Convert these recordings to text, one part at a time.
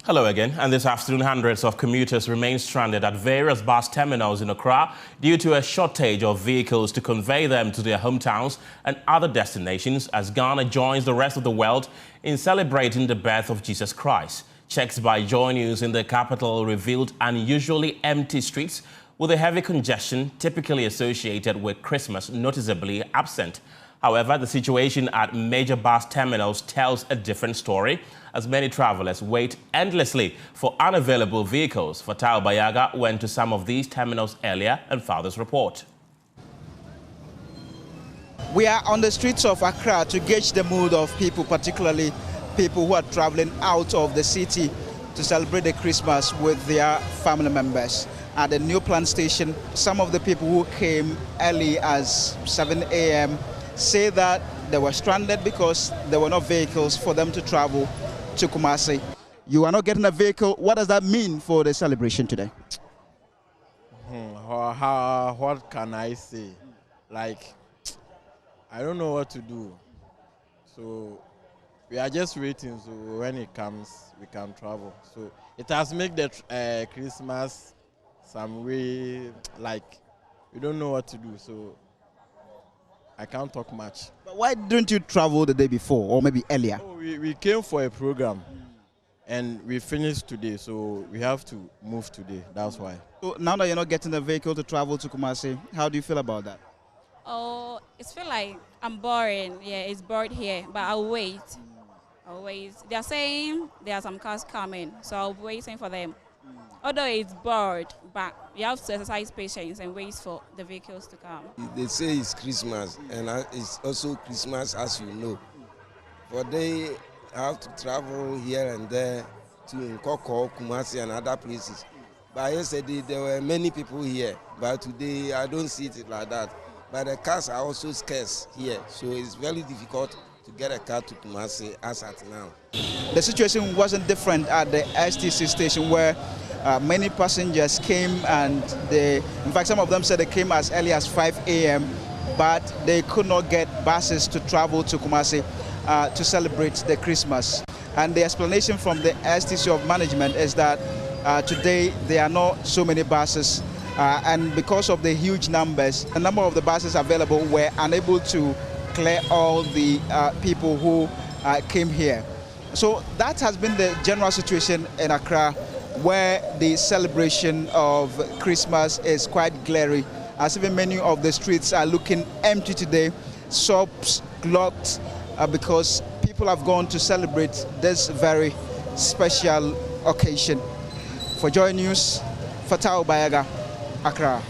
Hello again, and this afternoon hundreds of commuters remain stranded at various bus terminals in Accra due to a shortage of vehicles to convey them to their hometowns and other destinations as Ghana joins the rest of the world in celebrating the birth of Jesus Christ. Checks by Joy News in the capital revealed unusually empty streets with a heavy congestion typically associated with Christmas noticeably absent. However, the situation at major bus terminals tells a different story as many travelers wait endlessly for unavailable vehicles. Fatal Bayaga went to some of these terminals earlier and found this report. We are on the streets of Accra to gauge the mood of people, particularly people who are traveling out of the city to celebrate the Christmas with their family members. At the New Plant Station, some of the people who came early as 7 a.m. say that they were stranded because there were no vehicles for them to travel to Kumasi. You are not getting a vehicle. What does that mean for the celebration today? What can I say? Like, I don't know what to do. So we are just waiting. So when it comes, we can travel. So it has made the Christmas some way like we don't know what to do. So I can't talk much. But why didn't you travel the day before or maybe earlier? Oh, we came for a program and we finished today, so we have to move today. That's why. So now that you're not getting a vehicle to travel to Kumasi, how do you feel about that? Oh, it feels like I'm boring. Yeah, it's bored here, but I'll wait. I'll wait. They're saying there are some cars coming, so I'll be waiting for them. Although it's bored, but you have to exercise patience and wait for the vehicles to come. They say it's Christmas, and it's also Christmas, as you know. But they have to travel here and there to Nkoko, Kumasi, and other places. But yesterday, there were many people here. But today, I don't see it like that. But the cars are also scarce here, so it's very difficult to get a car to Kumasi as at now. The situation wasn't different at the STC station where many passengers came and in fact, some of them said they came as early as 5 a.m. but they could not get buses to travel to Kumasi to celebrate the Christmas. And the explanation from the STC of management is that today there are not so many buses and because of the huge numbers, a number of the buses available were unable to clear all the people who came here. So that has been the general situation in Accra, where the celebration of Christmas is quite glary, as even many of the streets are looking empty today, shops locked because people have gone to celebrate this very special occasion. For Joy News, Fatal Bayaga, Accra.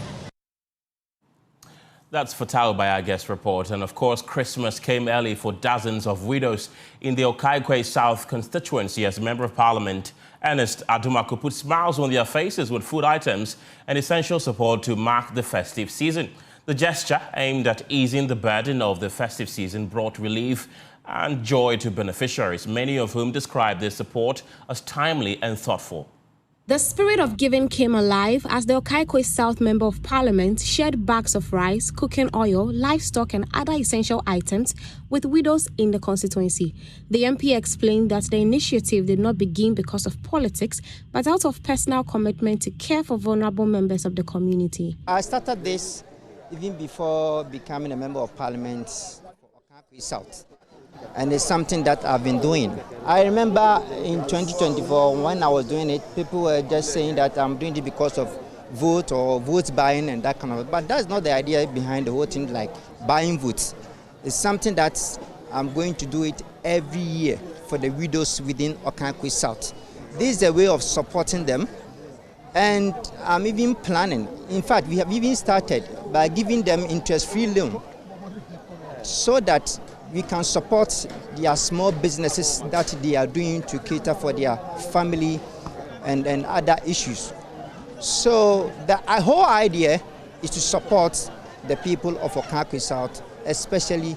That's Fatal Bayaga's report. And of course, Christmas came early for dozens of widows in the Okaikwe South constituency as Member of Parliament Ernest Adumaku put smiles on their faces with food items and essential support to mark the festive season. The gesture, aimed at easing the burden of the festive season, brought relief and joy to beneficiaries, many of whom described their support as timely and thoughtful. The spirit of giving came alive as the Okaikwe South Member of Parliament shared bags of rice, cooking oil, livestock and other essential items with widows in the constituency. The MP explained that the initiative did not begin because of politics, but out of personal commitment to care for vulnerable members of the community. I started this even before becoming a Member of Parliament for Okaikwe South. And it's something that I've been doing. I remember in 2024, when I was doing it, people were just saying that I'm doing it because of vote or vote buying and that kind of. But that's not the idea behind the whole thing, like buying votes. It's something that I'm going to do it every year for the widows within Okaikwe South. This is a way of supporting them. And I'm even planning. In fact, we have even started by giving them interest-free loan so that we can support their small businesses that they are doing to cater for their family and other issues. So the whole idea is to support the people of Okaikwe South, especially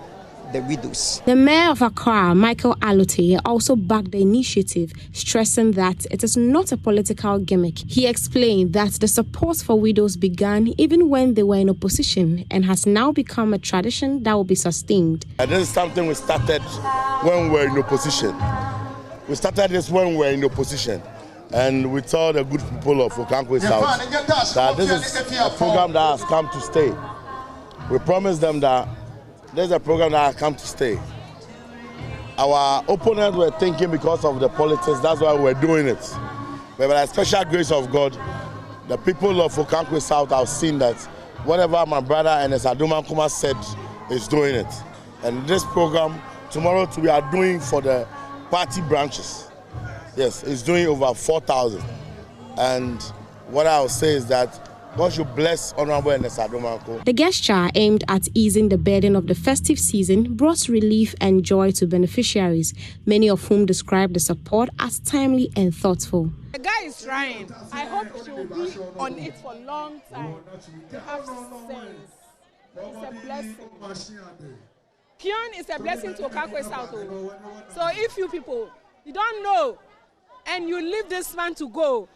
the widows. The Mayor of Accra, Michael Alute, also backed the initiative, stressing that it is not a political gimmick. He explained that the support for widows began even when they were in opposition and has now become a tradition that will be sustained. This is something we started when we were in opposition. We started this when we were in opposition. And we tell the good people of Okankwe South that this is a program that has come to stay. We promise them that there's a program that has come to stay. Our opponents were thinking because of the politics, that's why we're doing it. But by the special grace of God, the people of Okankwe South have seen that whatever my brother and Saduma Kuma said is doing it. And this program, tomorrow we are doing for the party branches. Yes, it's doing over 4,000. And what I'll say is that God should bless Honorable Ernest Adomanko. The gesture aimed at easing the burden of the festive season brought relief and joy to beneficiaries, many of whom described the support as timely and thoughtful. The guy is trying. I hope she will be on it for a long time to have sense. It's a blessing. Kion is a blessing to Okankwe South. So if you people, you don't know, and you leave this man to go,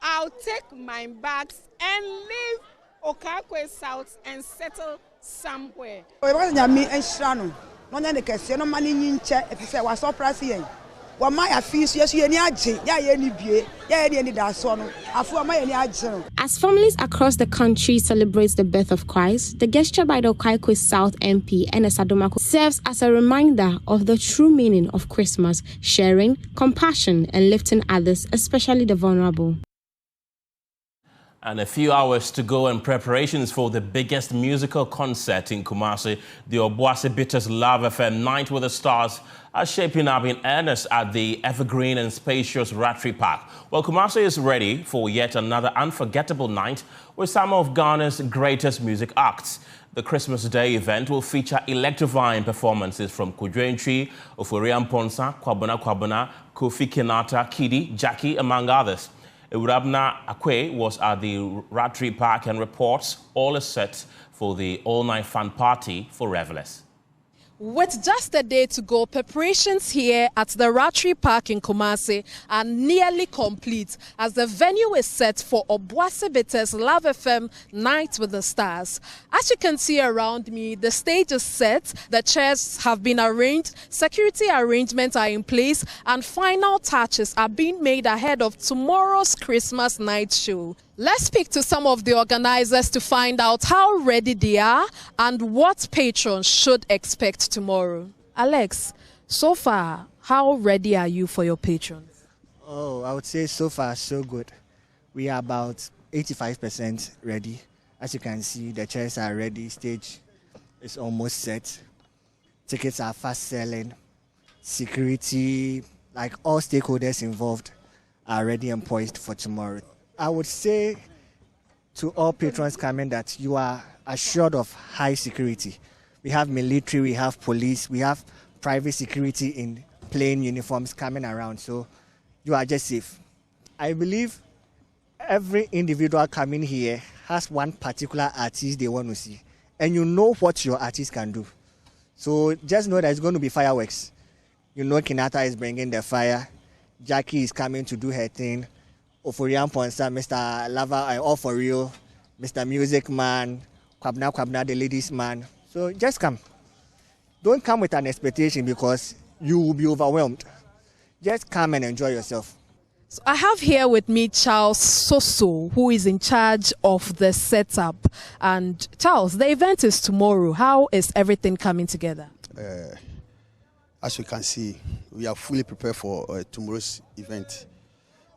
I'll take my bags and leave Okankwe South and settle somewhere. As families across the country celebrate the birth of Christ, the gesture by the Okankwe South MP Ernest Adomako serves as a reminder of the true meaning of Christmas: sharing, compassion, and lifting others, especially the vulnerable. And a few hours to go in preparations for the biggest musical concert in Kumasi, the Obuasi Bitters LUV FM Night with the Stars are shaping up in earnest at the evergreen and spacious Ratri Park. Well, Kumasi is ready for yet another unforgettable night with some of Ghana's greatest music acts. The Christmas Day event will feature electrifying performances from Kudwentri, Oforian Ponsa, Kwabena, Kofi Kinata, Kidi, Jackie, among others. Urabna Akwe was at the Ratri Park and reports all is set for the all-night fun party for revelers. With just a day to go, preparations here at the Ratri Park in Kumasi are nearly complete as the venue is set for Obuasi Bitters LUV FM Night with the Stars. As you can see around me, the stage is set, the chairs have been arranged, security arrangements are in place, and final touches are being made ahead of tomorrow's Christmas night show. Let's speak to some of the organizers to find out how ready they are and what patrons should expect tomorrow. Alex, so far, how ready are you for your patrons? Oh, I would say so far, so good. We are about 85% ready. As you can see, the chairs are ready, stage is almost set. Tickets are fast selling. Security, like all stakeholders involved, are ready and poised for tomorrow. I would say to all patrons coming that you are assured of high security. We have military, we have police, we have private security in plain uniforms coming around, so you are just safe. I believe every individual coming here has one particular artist they want to see, and you know what your artist can do. So just know that it's going to be fireworks. You know Kinata is bringing the fire, Jackie is coming to do her thing, Oforian Ponsa, Mr. Lava, All For Real, Mr. Music Man, Kwabna, the ladies man. So just come. Don't come with an expectation because you will be overwhelmed. Just come and enjoy yourself. So I have here with me Charles Soso, who is in charge of the setup. And Charles, the event is tomorrow. How is everything coming together? As you can see, we are fully prepared for tomorrow's event.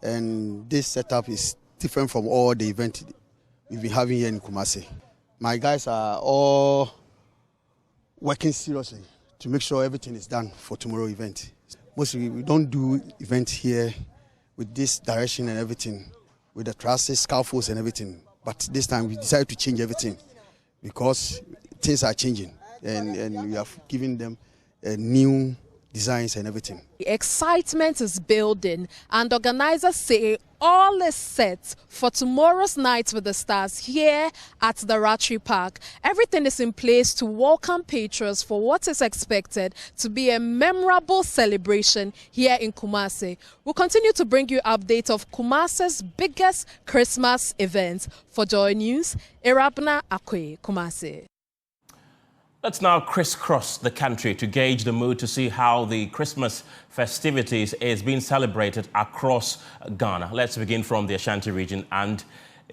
And this setup is different from all the events we've been having here in Kumasi. My guys are all working seriously to make sure everything is done for tomorrow's event. Mostly we don't do events here with this direction and everything, with the trusses, scaffolds and everything. But this time we decided to change everything because things are changing and we have given them new designs and everything. The excitement is building and organizers say all is set for tomorrow's Night with the Stars here at the Ratri Park. Everything is in place to welcome patrons for what is expected to be a memorable celebration here in Kumasi. We'll continue to bring you updates of Kumasi's biggest Christmas event. For Joy News, Irabna Akwe, Kumasi. Let's now crisscross the country to gauge the mood to see how the Christmas festivities is being celebrated across Ghana. Let's begin from the Ashanti region, and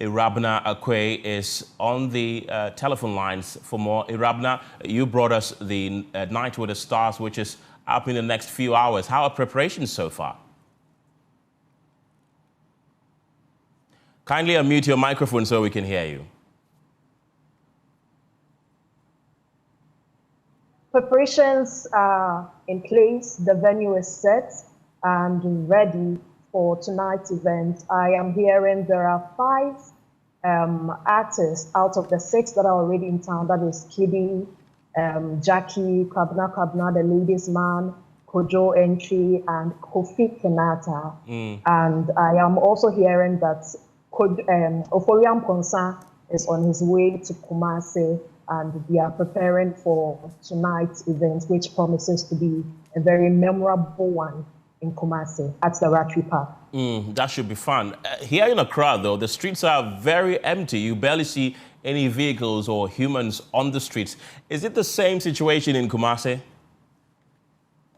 Irabna Akwe is on the telephone lines for more. Irabna, you brought us the Night with the Stars, which is up in the next few hours. How are preparations so far? Kindly unmute your microphone so we can hear you. Preparations are in place. The venue is set and ready for tonight's event. I am hearing there are 5 artists out of the 6 that are already in town. That is Kidi, Jackie, Kabna, the Ladies Man, Kojo Entry, and Kofi Kenata. And I am also hearing that Oforiam Ponsa is on his way to Kumasi, and we are preparing for tonight's event, which promises to be a very memorable one in Kumasi at the Ratri Park. That should be fun. Here in Accra, though, the streets are very empty. You barely see any vehicles or humans on the streets. Is it the same situation in Kumasi?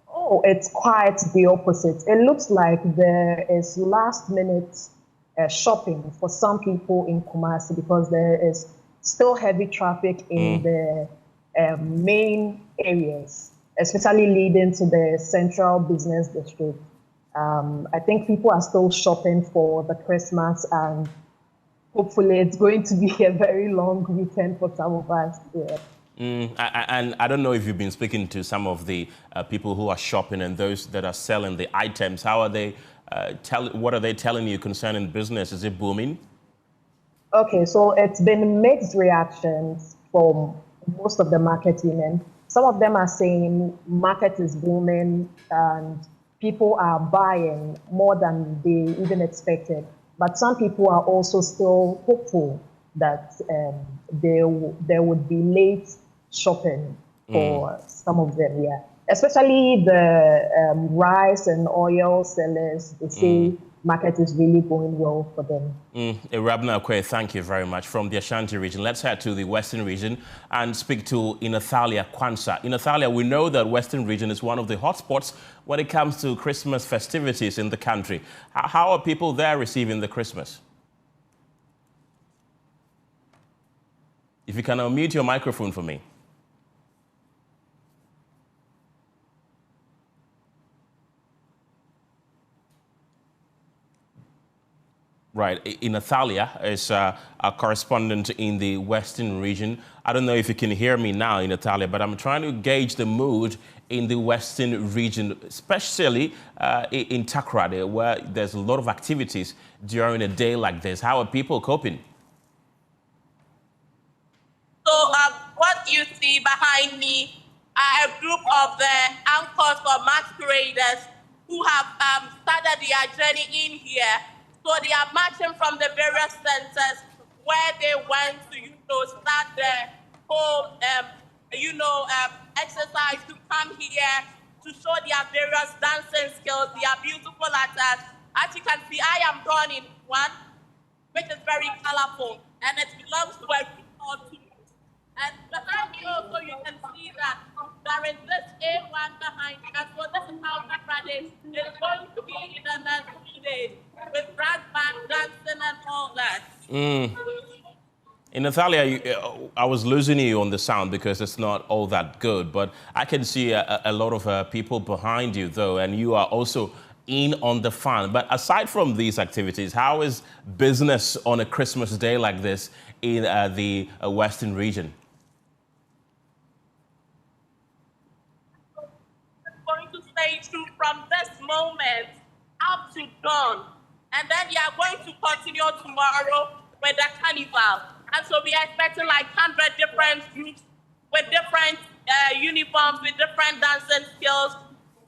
Oh, it's quite the opposite. It looks like there is last-minute shopping for some people in Kumasi because there is still heavy traffic in the main areas, especially leading to the central business district. I think people are still shopping for the Christmas, and hopefully it's going to be a very long weekend for some of us. Yeah. And I don't know if you've been speaking to some of the people who are shopping and those that are selling the items. How are they? What are they telling you concerning business? Is it booming? Okay, so it's been mixed reactions from most of the market women. Some of them are saying market is booming and people are buying more than they even expected. But some people are also still hopeful that there would be late shopping for some of them, yeah. Especially the rice and oil sellers, they say market is really going well for them. Irabna Akwe, thank you very much. From the Ashanti region, let's head to the Western region and speak to Inathalia Kwansa. Inathalia, we know that Western region is one of the hotspots when it comes to Christmas festivities in the country. How are people there receiving the Christmas? If you can unmute your microphone for me. Right, Inathalia is a correspondent in the Western region. I don't know if you can hear me now, Inathalia, but I'm trying to gauge the mood in the Western region, especially in Takoradi, where there's a lot of activities during a day like this. How are people coping? So what you see behind me are a group of the anchors or masqueraders who have started their journey in here. So they are marching from the various centers where they went to, start the whole, exercise to come here to show their various dancing skills. They are beautiful at us. As you can see, I am drawn in one, which is very colorful, and it belongs to a group or two. And behind me also, you can see that there is this A1 behind me. And so this is how Takoradi is going to be in the next few days, with brass band dancing and all that. Inathalia, I was losing you on the sound because it's not all that good, but I can see a lot of people behind you, though, and you are also in on the fun. But aside from these activities, how is business on a Christmas day like this in the Western region? Going to stay true from this moment up to dawn. And then we are going to continue tomorrow with the carnival. And so we are expecting like 100 different groups with different uniforms, with different dancing skills,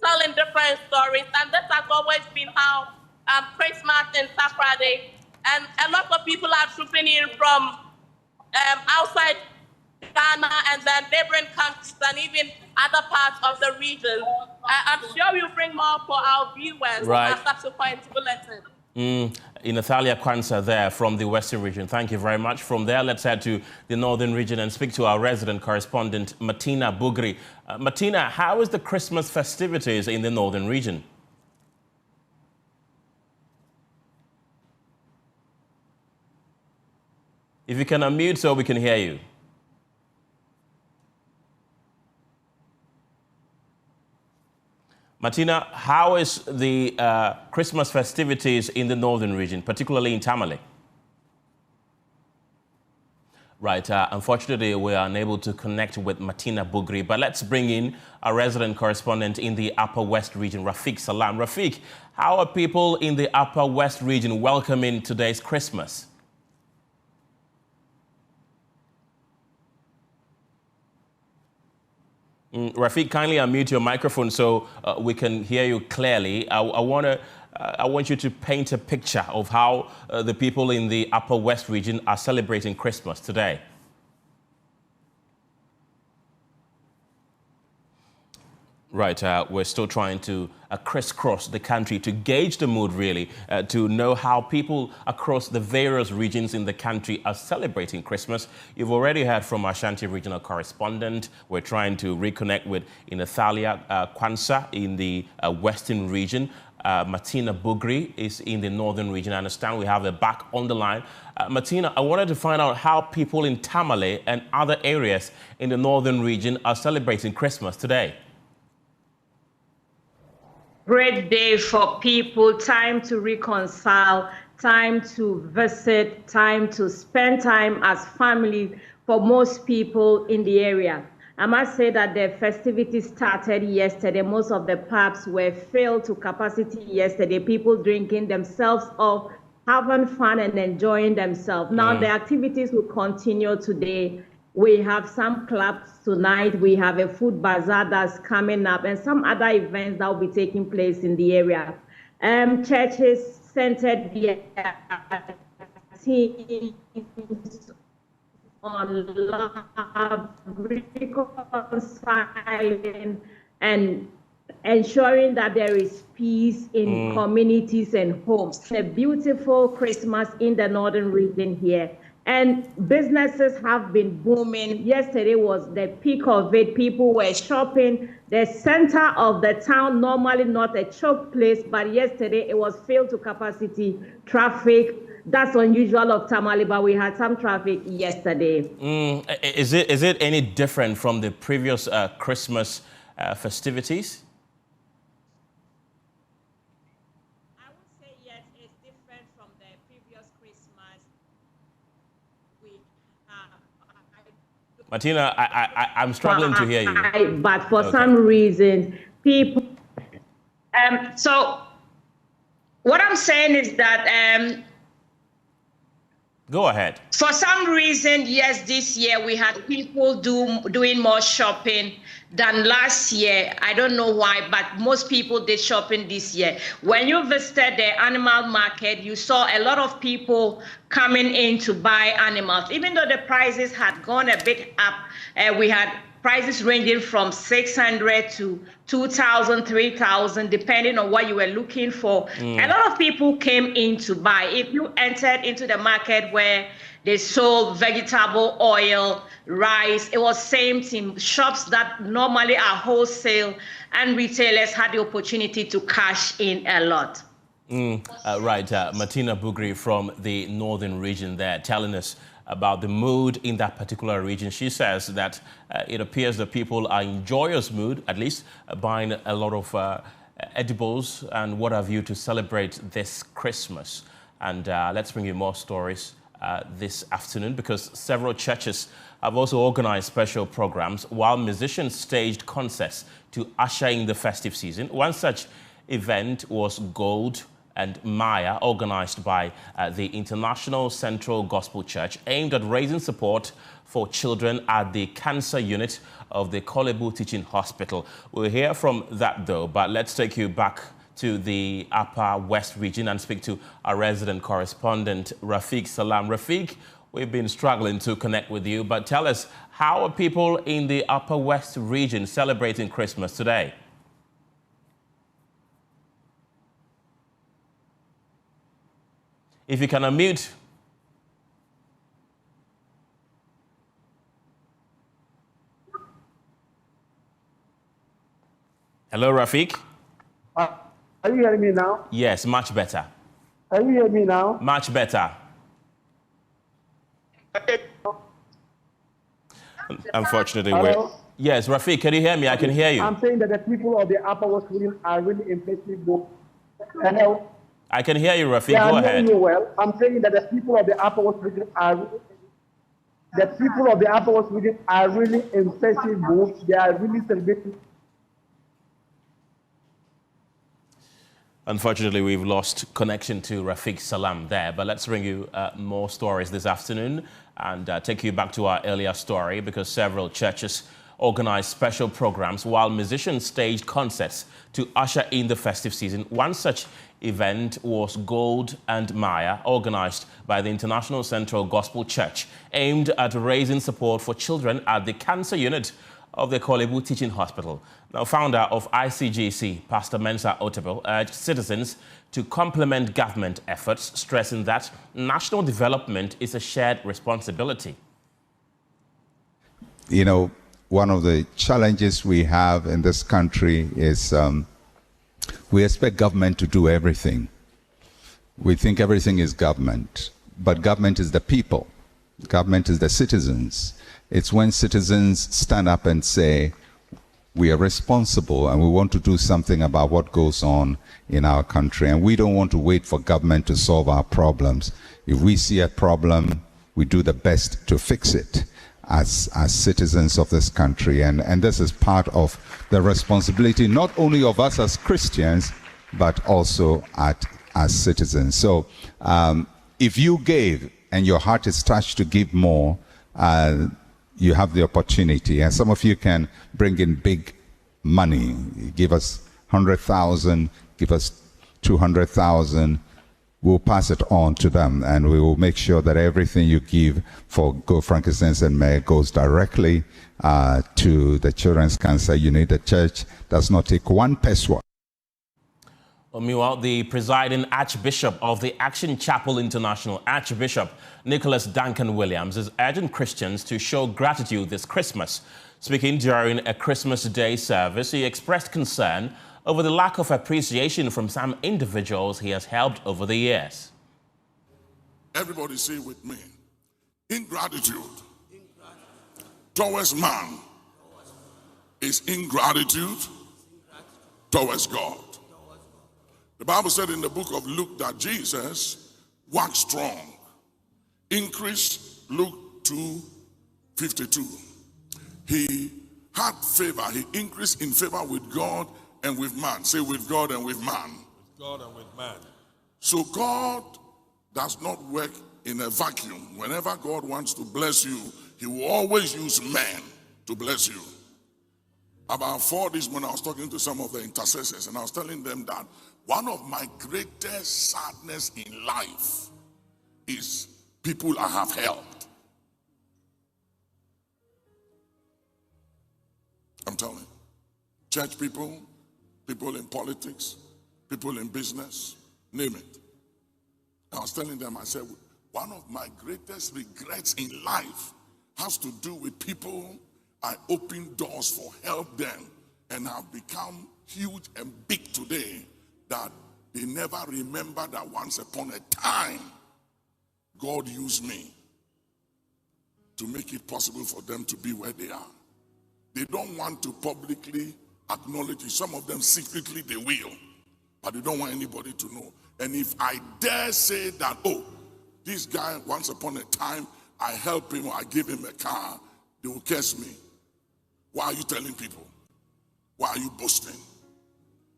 telling different stories. And this has always been how Christmas in Takoradi. And a lot of people are trooping in from outside Ghana and then neighboring countries and even other parts of the region. I'm sure we'll bring more for our viewers in our subsequent bulletin. In Nathalia Kwanzaa there from the Western region. Thank you very much. From there, let's head to the Northern region and speak to our resident correspondent, Martina Bugri. Martina, how is the Christmas festivities in the Northern region? If you can unmute so we can hear you. Martina, how is the Christmas festivities in the Northern region, particularly in Tamale? Right, unfortunately, we are unable to connect with Martina Bugri, but let's bring in our resident correspondent in the Upper West region, Rafiq Salam. Rafiq, how are people in the Upper West region welcoming today's Christmas? Rafiq, kindly unmute your microphone so we can hear you clearly. I want you to paint a picture of how the people in the Upper West region are celebrating Christmas today. Right, we're still trying to crisscross the country to gauge the mood, really, to know how people across the various regions in the country are celebrating Christmas. You've already heard from our Ashanti regional correspondent. We're trying to reconnect with Nathalia Kwanzaa in the Western region. Martina Bugri is in the Northern region. I understand we have her back on the line. Martina, I wanted to find out how people in Tamale and other areas in the Northern region are celebrating Christmas today. Great day for people, time to reconcile, time to visit, time to spend time as family for most people in the area. I must say that the festivities started yesterday. Most of the pubs were filled to capacity yesterday, people drinking themselves off, having fun and enjoying themselves. Now the activities will continue today. We have some clubs tonight. We have a food bazaar that's coming up and some other events that will be taking place in the area. Churches centered their teams on love, reconciling, and ensuring that there is peace in communities and homes. A beautiful Christmas in the Northern region here. And businesses have been booming. Yesterday was the peak of it. People were shopping. The center of the town, normally not a choke place, but yesterday it was filled to capacity. Traffic, that's unusual of Tamale, but we had some traffic yesterday. Is it any different from the previous Christmas festivities? Martina, I'm struggling to hear you. But for some reason, people... so what I'm saying is that... Go ahead. For some reason, yes, this year we had people doing more shopping than last year. I don't know why, but most people did shopping this year. When you visited the animal market, you saw a lot of people coming in to buy animals. Even though the prices had gone a bit up, we had prices ranging from 600 to 2,000, 3,000, depending on what you were looking for. A lot of people came in to buy. If you entered into the market where they sold vegetable oil, rice, it was same thing. Shops that normally are wholesale and retailers had the opportunity to cash in a lot. Right, Martina Bugri from the Northern region there telling us about the mood in that particular region. She says that it appears that people are in joyous mood, at least buying a lot of edibles and what have you to celebrate this Christmas. And let's bring you more stories this afternoon because several churches have also organized special programs while musicians staged concerts to usher in the festive season. One such event was Gold and Maya, organized by the International Central Gospel Church, aimed at raising support for children at the cancer unit of the Kolebu Teaching Hospital. We'll hear from that though, but let's take you back to the Upper West region and speak to our resident correspondent, Rafiq Salam. Rafiq, we've been struggling to connect with you, but tell us, how are people in the Upper West region celebrating Christmas today? If you can unmute. Hello, Rafiq. Are you hearing me now? Yes, much better. Can you hear me now? Much better. Unfortunately, yes, Rafiq, can you hear me? I can hear you. I'm saying that the people of the Upper West region are really impressive. Hello? I can hear you, Rafiq. Yeah, Go I'm hearing ahead. you well. I'm saying that the people of the Upper West region are really impressive. They are really celebrating. Unfortunately, we've lost connection to Rafiq Salam there, but let's bring you more stories this afternoon and take you back to our earlier story, because several churches organized special programs while musicians staged concerts to usher in the festive season. One such event was Gold and Maya, organized by the International Central Gospel Church, aimed at raising support for children at the cancer unit of the Kolebu Teaching Hospital. Now, founder of ICGC, Pastor Mensa Otebel, urged citizens to complement government efforts, stressing that national development is a shared responsibility. You know, one of the challenges we have in this country is we expect government to do everything. We think everything is government, but government is the people. Government is the citizens. It's when citizens stand up and say, we are responsible and we want to do something about what goes on in our country. And we don't want to wait for government to solve our problems. If we see a problem, we do the best to fix it as citizens of this country. And this is part of the responsibility, not only of us as Christians, but also as citizens. So if you gave and your heart is touched to give more, you have the opportunity, and some of you can bring in big money. Give us 100,000, give us 200,000. We'll pass it on to them, and we will make sure that everything you give for Go Frankincense and Myrrh goes directly to the Children's Cancer Unit. The church does not take one peso. Well, meanwhile, the presiding Archbishop of the Action Chapel International, Archbishop Nicholas Duncan Williams, is urging Christians to show gratitude this Christmas. Speaking during a Christmas Day service, he expressed concern over the lack of appreciation from some individuals he has helped over the years. Everybody say with me, ingratitude towards man is ingratitude towards God. The Bible said in the book of Luke that Jesus waxed strong. Increase, Luke 2:52. He had favor. He increased in favor with God and with man. Say with God and with man. With God and with man. So God does not work in a vacuum. Whenever God wants to bless you, he will always use men to bless you. About 4 days when I was talking to some of the intercessors, and I was telling them that one of my greatest sadness in life is people I have helped. I'm telling you. Church people, people in politics, people in business, name it. I was telling them, I said, one of my greatest regrets in life has to do with people I open doors for, help them, and have become huge and big today that they never remember that once upon a time God used me to make it possible for them to be where they are. They don't want to publicly acknowledge it. Some of them secretly they will, but they don't want anybody to know. And if I dare say that, oh, this guy once upon a time I helped him or I gave him a car, they will curse me. Why are you telling people? Why are you boasting?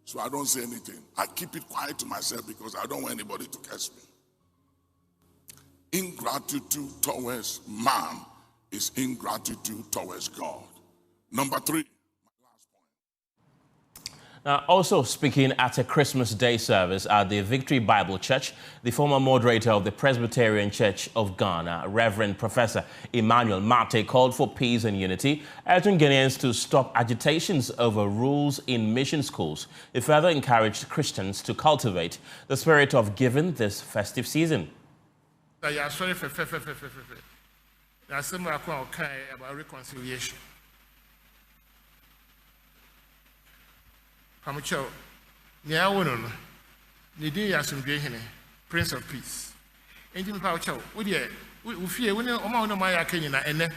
So I don't say anything. I keep it quiet to myself because I don't want anybody to curse me. Ingratitude towards man is ingratitude towards God. Number 3. Now, also speaking at a Christmas Day service at the Victory Bible Church, the former moderator of the Presbyterian Church of Ghana, Reverend Professor Emmanuel Mate, called for peace and unity, urging Ghanaians to stop agitations over rules in mission schools. He further encouraged Christians to cultivate the spirit of giving this festive season. that you are sorry for. There are some okay about reconciliation. Pamacho, near one, Nidi Yasum Prince of Peace. Engine Paucho, we fear when Omano Maya Kenya and then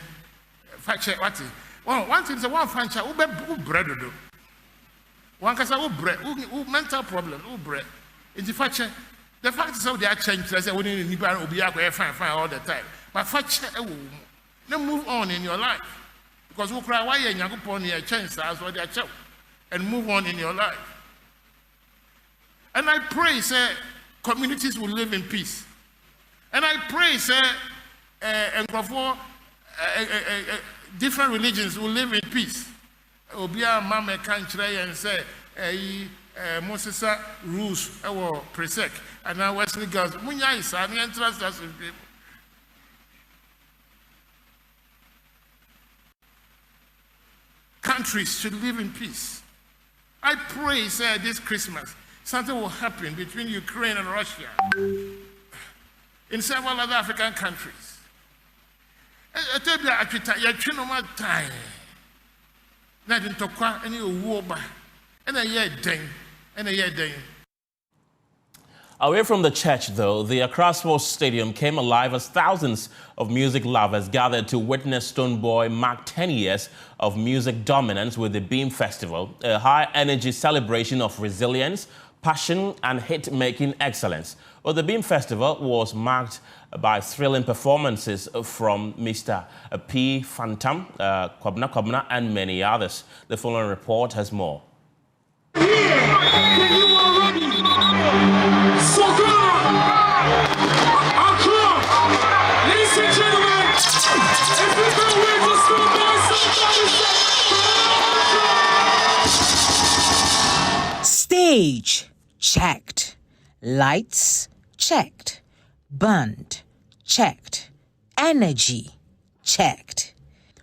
fact check what is. Well, one thing is a one fancha, who bread do. One can say, who mental problem, who bread. In the fact check, the fact is how they are changed. I say, we need to be fine all the time. But fact check, then move on in your life. Because who cry, why you go upon your chance as well, their child, and move on in your life. And I pray, say, communities will live in peace. And I pray, say, and for different religions will live in peace. Obia mama country and say, Moses rules our presec, and now Wesley girls, Munya is an interest us in people. Countries should live in peace. I pray, say, this Christmas, something will happen between Ukraine and Russia in several other African countries. I tell you, you're no more time. Not in Tokwa, and you war, and a year ding, and a year ding. Away from the church, though, the Accra Sports Stadium came alive as thousands of music lovers gathered to witness Stonebwoy mark 10 years of music dominance with the Beam Festival, a high-energy celebration of resilience, passion, and hit-making excellence. Well, the Beam Festival was marked by thrilling performances from Mr. P. Phantom, Kwabna, and many others. The following report has more. Stage checked, lights checked, band checked, energy checked.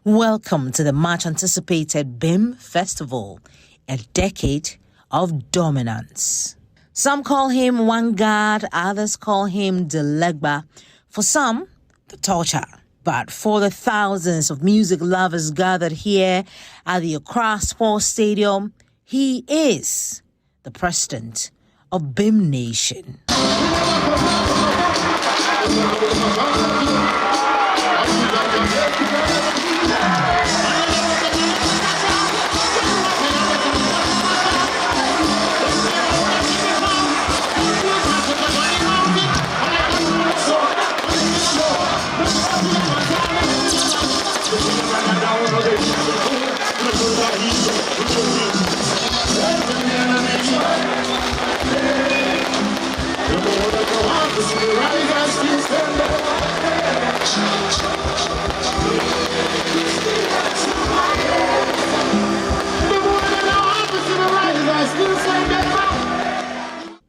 Welcome to the much anticipated BIM Festival, a decade of dominance. Some call him One God, others call him the Legba, for some, the torture. But for the thousands of music lovers gathered here at the Accra Sports Stadium, he is the president of BIM Nation.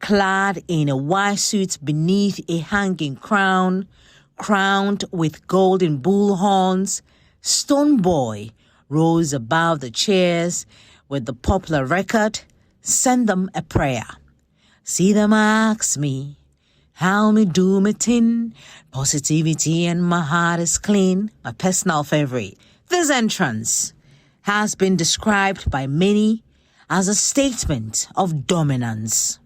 Clad in a white suit beneath a hanging crown, crowned with golden bull horns, Stonebwoy rose above the chairs with the popular record, Send Them a Prayer. See them ask me, how me do me tin, positivity and my heart is clean, my personal favorite. This entrance has been described by many as a statement of dominance.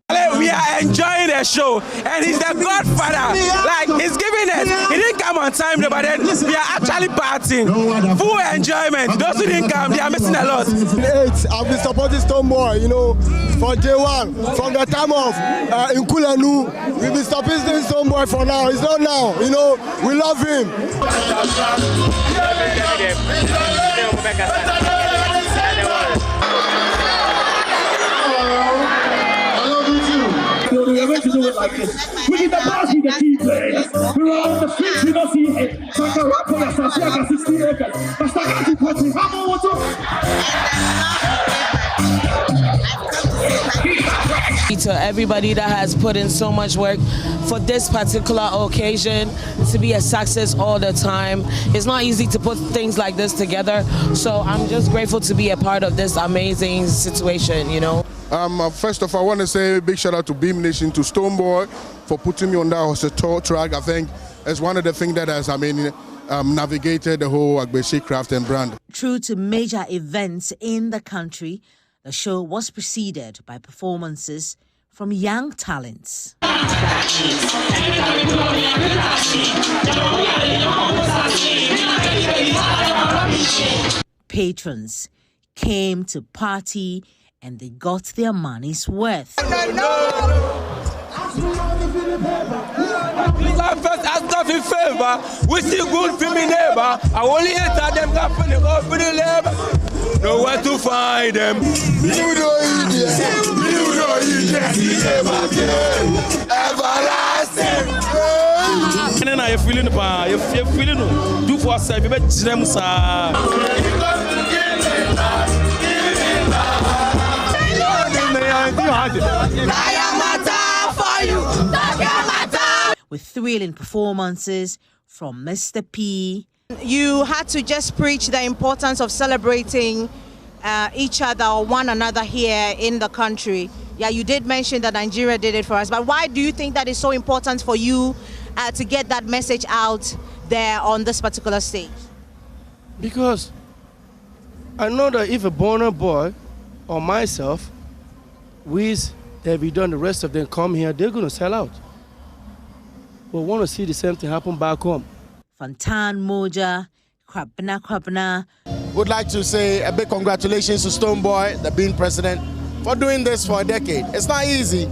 We are enjoying the show, and he's the godfather. Like, he's giving us. He didn't come on time, but then we are actually partying. Full enjoyment. Those who didn't come, they are missing a lot. I've been supporting Stonebwoy, you know, for day one. From the time of in Kulanu, we've been supporting Stonebwoy for now. It's not now, you know, we love him. We are going to do it like this. We need the bars with the key players. We are on the streets, we don't see it. So I can rap for yourself, I got 60 acres. But I got to put it. How about to everybody that has put in so much work for this particular occasion to be a success all the time. It's not easy to put things like this together, so I'm just grateful to be a part of this amazing situation, you know. First of all, I want to say a big shout out to Beam Nation, to Stoneboy for putting me on that Hosator track. I think it's one of the things that has, navigated the whole Agbeshi craft and brand. True to major events in the country, the show was preceded by performances from young talents. Patrons came to party and they got their money's worth. First, ask God in favor. We see good for me neighbor. I only enter them God for the labor. Nowhere to find them. You know everlasting. And then you feeling do for yourself. You better them with thrilling performances from Mr. P. You had to just preach the importance of celebrating each other or one another here in the country. Yeah, you did mention that Nigeria did it for us, but why do you think that is so important for you to get that message out there on this particular stage? Because I know that if a Burna Boy or myself, Wiz, David Dunn, the rest of them come here, they're going to sell out. We want to see the same thing happen back home. Fantan Moja, Krabna. Would like to say a big congratulations to Stoneboy, the being president, for doing this for a decade. It's not easy.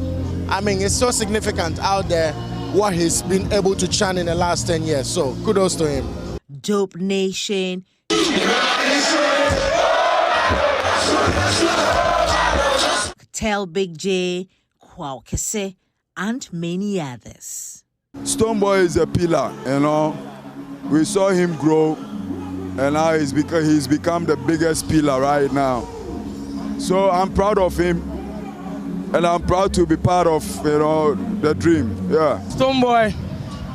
It's so significant out there what he's been able to churn in the last 10 years. So kudos to him. Dope Nation. Tell Big J, Kwao Kese, and many others. Stoneboy is a pillar, We saw him grow, and now he's become the biggest pillar right now. So I'm proud of him, and I'm proud to be part of, the dream. Yeah. Stoneboy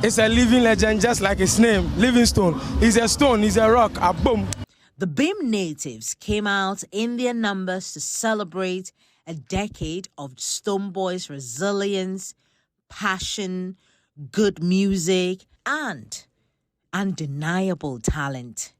is a living legend, just like his name, Livingstone. He's a stone, he's a rock, a boom. The BIM natives came out in their numbers to celebrate a decade of Stoneboy's resilience, passion, good music, and undeniable talent.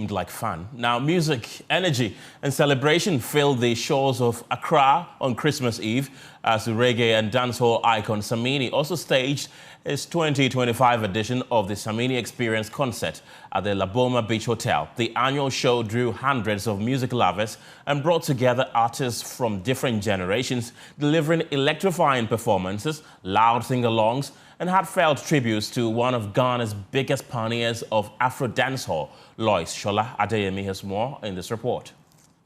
Like fun. Now, music, energy and celebration filled the shores of Accra on Christmas Eve as the reggae and dancehall icon Samini also staged his 2025 edition of the Samini Experience concert at the Laboma Beach Hotel. The annual show drew hundreds of music lovers and brought together artists from different generations, delivering electrifying performances, loud sing-alongs, and heartfelt tributes to one of Ghana's biggest pioneers of Afro dancehall. Lois Shola Adeyemi has more in this report.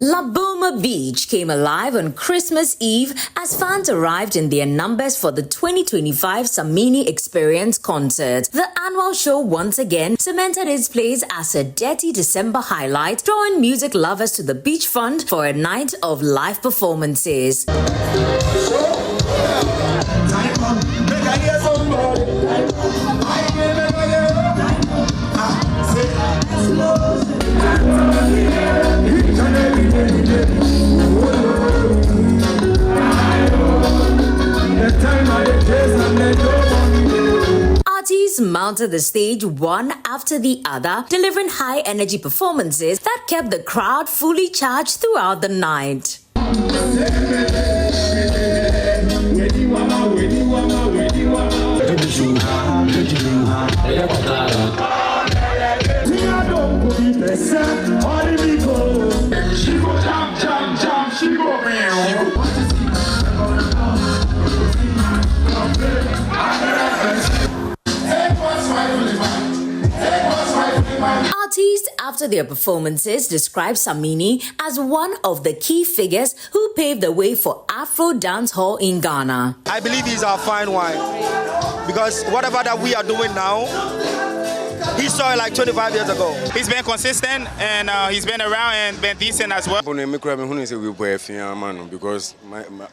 Laboma Beach came alive on Christmas Eve as fans arrived in their numbers for the 2025 Samini Experience concert. The annual show once again cemented its place as a dirty December highlight, drawing music lovers to the beachfront for a night of live performances. Artists mounted the stage one after the other, delivering high-energy performances that kept the crowd fully charged throughout the night. Artists after their performances described Samini as one of the key figures who paved the way for Afro dancehall in Ghana. I believe he's our fine wine because whatever that we are doing now, he saw it like 25 years ago. He's been consistent and he's been around and been decent as well. Because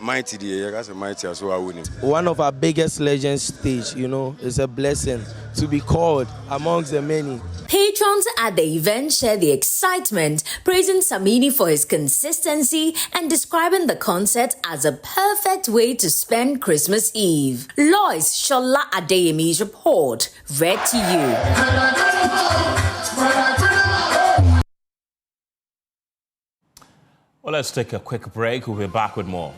mighty as well. One of our biggest legends stage, you know, is a blessing to be called amongst the many. Patrons at the event shared the excitement, praising Samini for his consistency and describing the concert as a perfect way to spend Christmas Eve. Lois Shola Adeyemi's report, read to you. Well, let's take a quick break. We'll be back with more.